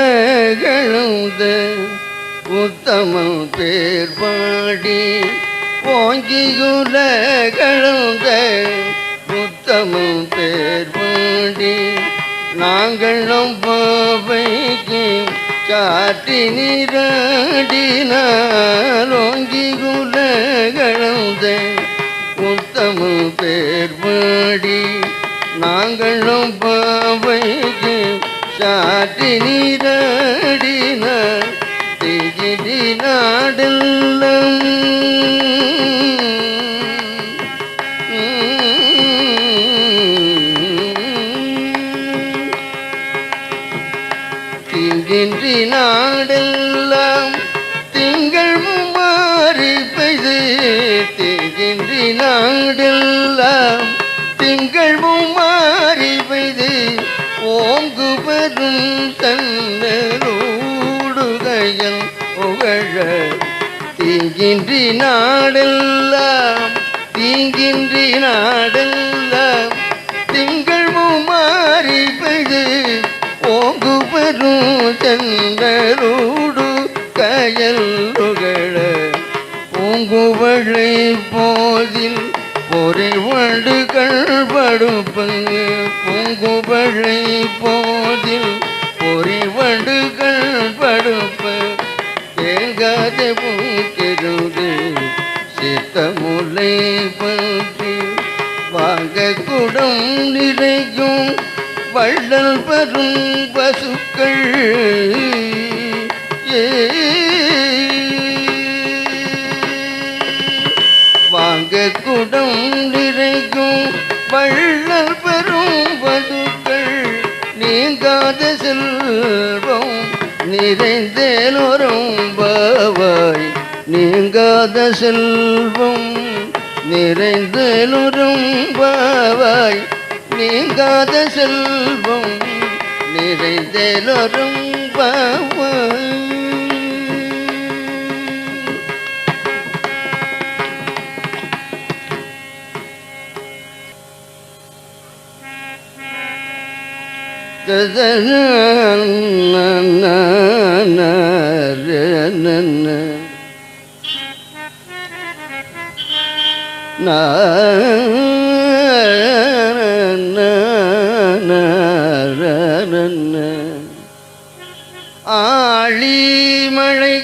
ஓங்கியுலகழுந்த உத்தமம் பேர் பாடி ஓங்கியுலகழுந்த உத்தமம் பேர் பாடி நாங்கள் பாவைக்கு சாற்றி நீராடினால் ஓங்கியுலகழுந்த உத்தமம் பேர் பாடி நாங்கள் பாவைக்கு சாற்றி நீராடினார் திகிரி நாடெல்லாம் திங்கின்றி நாடெல்லாம் திங்கள் மாறி பெய்து திகின்றி நாடெல்லாம் திங்கள் மாறி பெய்து ஓங்கு பெரும் தன்னூடுகையன் புகழ தீங்கின்றி நாடெல்லாம் தீங்கின்றி நாடெல்லாம் திங்கள் மாறி பெய்து ஓங்கு பெரும் தன்னூடு கயல் புகழ பூங்குவளை போதில் பொறை வண்டு கண்படுப்ப பூங்குவளை போதில் பொறை வண்டு கண்படுப்ப தேங்காத பூக்கிறது சித்தமுலை பற்றி வாங்க குடம் நிறையும் வள்ளல் பெறும் பசுக்கள் வாங்க குடம் நிறையும் வள்ளல் பெறும் பசுக்கள் நீங்காத செல்வம் நிறைந்தேலோரும் பாவாய் நீங்காத செல்வம் நிறைந்தேலோரும் பாவாய் நீங்காத செல்வம் நிறைந்தேலோரும் பாவாய். ஆழி மழை